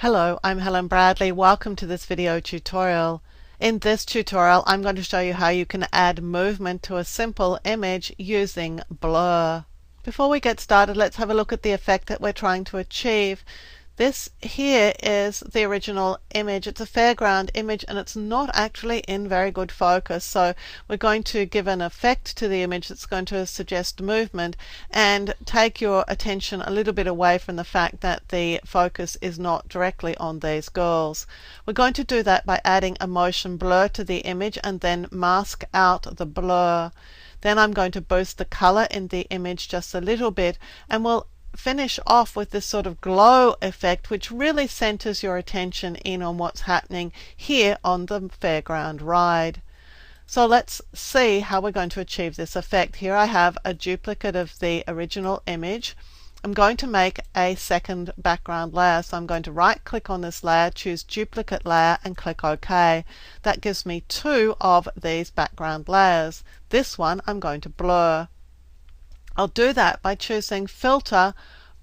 Hello, I'm Helen Bradley. Welcome to this video tutorial. In this tutorial, I'm going to show you how you can add movement to a simple image using blur. Before we get started, let's have a look at the effect that we're trying to achieve. This here is the original image. It's a foreground image and it's not actually in very good focus. So we're going to give an effect to the image that's going to suggest movement and take your attention a little bit away from the fact that the focus is not directly on these girls. We're going to do that by adding a motion blur to the image and then mask out the blur. Then I'm going to boost the color in the image just a little bit, and we'll finish off with this sort of glow effect, which really centers your attention in on what's happening here on the fairground ride. So let's see how we're going to achieve this effect. Here I have a duplicate of the original image. I'm going to make a second background layer, so I'm going to right click on this layer, choose duplicate layer and click OK. That gives me two of these background layers. This one I'm going to blur. I'll do that by choosing Filter,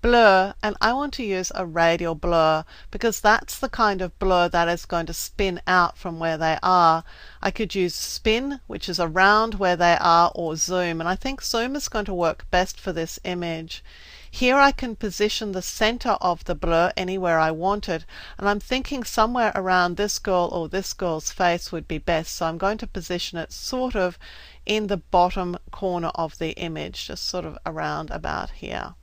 Blur, and I want to use a Radial Blur because that's the kind of blur that is going to spin out from where they are. I could use Spin, which is around where they are, or Zoom, and I think Zoom is going to work best for this image. Here I can position the center of the blur anywhere I want it, and I'm thinking somewhere around this girl or this girl's face would be best, so I'm going to position it sort of in the bottom corner of the image, just sort of around about here.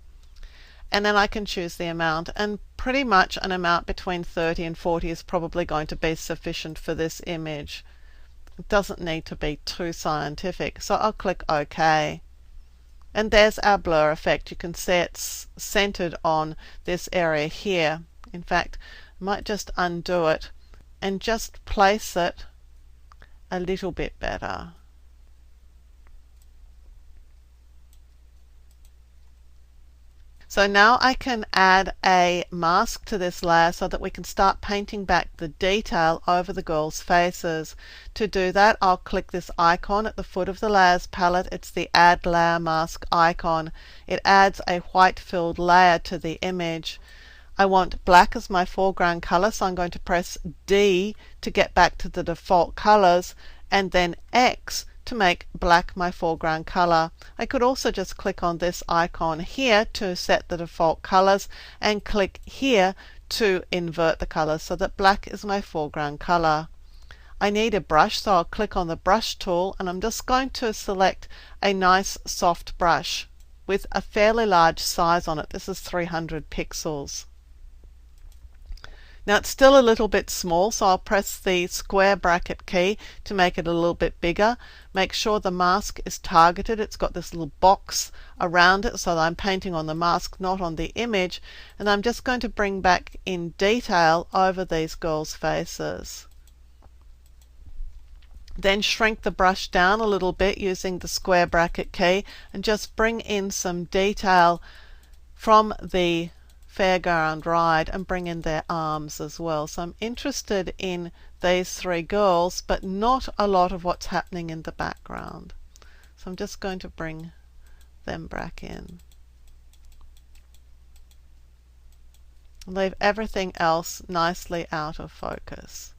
And then I can choose the amount, and pretty much an amount between 30 and 40 is probably going to be sufficient for this image. It doesn't need to be too scientific, so I'll click OK. And there's our blur effect. You can see it's centered on this area here. In fact, I might just undo it and just place it a little bit better. So now I can add a mask to this layer so that we can start painting back the detail over the girls' faces. To do that, I'll click this icon at the foot of the layers palette. It's the Add Layer Mask icon. It adds a white filled layer to the image. I want black as my foreground color, so I'm going to press D to get back to the default colors, and then X to make black my foreground color. I could also just click on this icon here to set the default colors and click here to invert the colors so that black is my foreground color. I need a brush, so I'll click on the brush tool and I'm just going to select a nice soft brush with a fairly large size on it. This is 300 pixels. Now it's still a little bit small, so I'll press the square bracket key to make it a little bit bigger. Make sure the mask is targeted. It's got this little box around it so that I'm painting on the mask, not on the image. And I'm just going to bring back in detail over these girls' faces. Then shrink the brush down a little bit using the square bracket key and just bring in some detail from the fairground ride and bring in their arms as well. So I'm interested in these three girls, but not a lot of what's happening in the background. So I'm just going to bring them back in. Leave everything else nicely out of focus.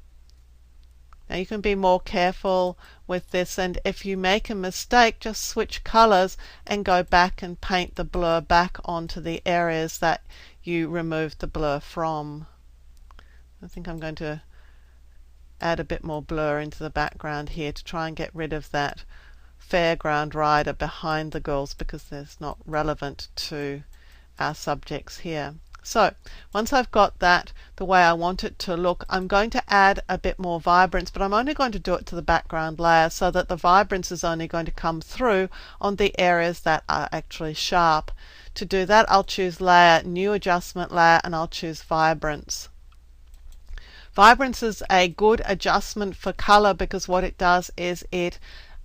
Now you can be more careful with this, and if you make a mistake, just switch colors and go back and paint the blur back onto the areas that you removed the blur from. I think I'm going to add a bit more blur into the background here to try and get rid of that fairground rider behind the girls because it's not relevant to our subjects here. So once I've got that the way I want it to look, I'm going to add a bit more vibrance, but I'm only going to do it to the background layer so that the vibrance is only going to come through on the areas that are actually sharp. To do that, I'll choose Layer, New Adjustment Layer, and I'll choose Vibrance. Vibrance is a good adjustment for color because what it does is it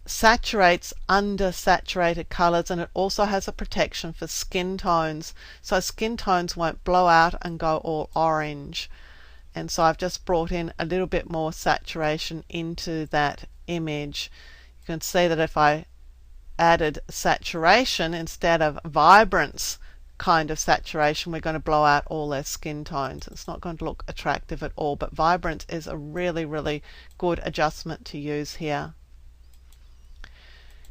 saturates undersaturated colors, and it also has a protection for skin tones, so skin tones won't blow out and go all orange. And so I've just brought in a little bit more saturation into that image. You can see that if I added saturation instead of vibrance kind of saturation, we're going to blow out all their skin tones. It's not going to look attractive at all, but Vibrance is a really, really good adjustment to use here.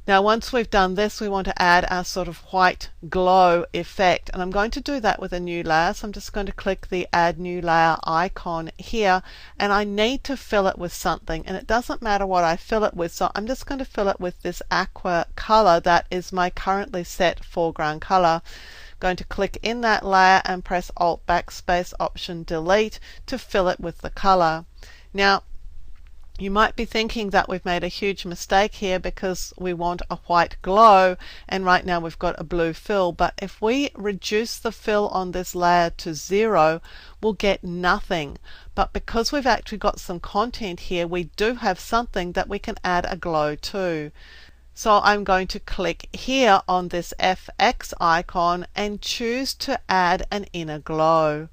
Now once we've done this, we want to add our sort of white glow effect, and I'm going to do that with a new layer. So I'm just going to click the add new layer icon here, and I need to fill it with something, and it doesn't matter what I fill it with, so I'm just going to fill it with this aqua color that is my currently set foreground color. Going to click in that layer and press Alt Backspace Option Delete to fill it with the color. Now you might be thinking that we've made a huge mistake here because we want a white glow and right now we've got a blue fill, but if we reduce the fill on this layer to 0, we'll get nothing. But because we've actually got some content here, we do have something that we can add a glow to. So I'm going to click here on this FX icon and choose to add an inner glow.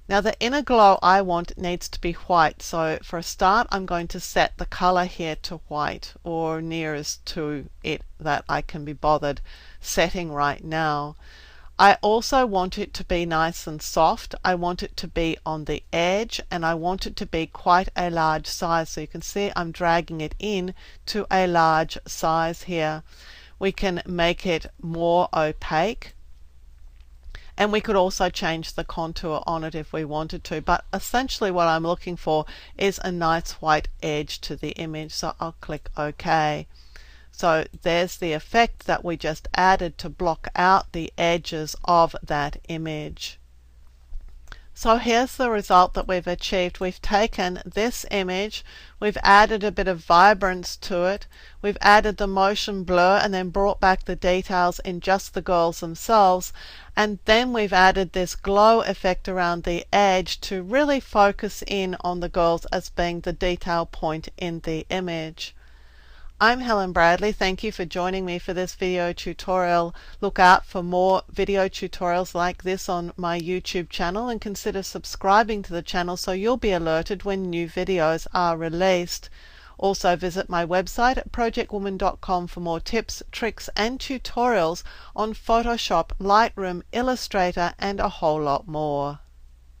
Now the inner glow I want needs to be white, so for a start I'm going to set the color here to white, or nearest to it that I can be bothered setting right now. I also want it to be nice and soft. I want it to be on the edge, and I want it to be quite a large size. So you can see I'm dragging it in to a large size here. We can make it more opaque, and we could also change the contour on it if we wanted to, but essentially what I'm looking for is a nice white edge to the image, so I'll click OK. So there's the effect that we just added to block out the edges of that image. So here's the result that we've achieved. We've taken this image, we've added a bit of vibrance to it, we've added the motion blur and then brought back the details in just the girls themselves, and then we've added this glow effect around the edge to really focus in on the girls as being the detail point in the image. I'm Helen Bradley. Thank you for joining me for this video tutorial. Look out for more video tutorials like this on my YouTube channel, and consider subscribing to the channel so you'll be alerted when new videos are released. Also visit my website at projectwoman.com for more tips, tricks and tutorials on Photoshop, Lightroom, Illustrator and a whole lot more.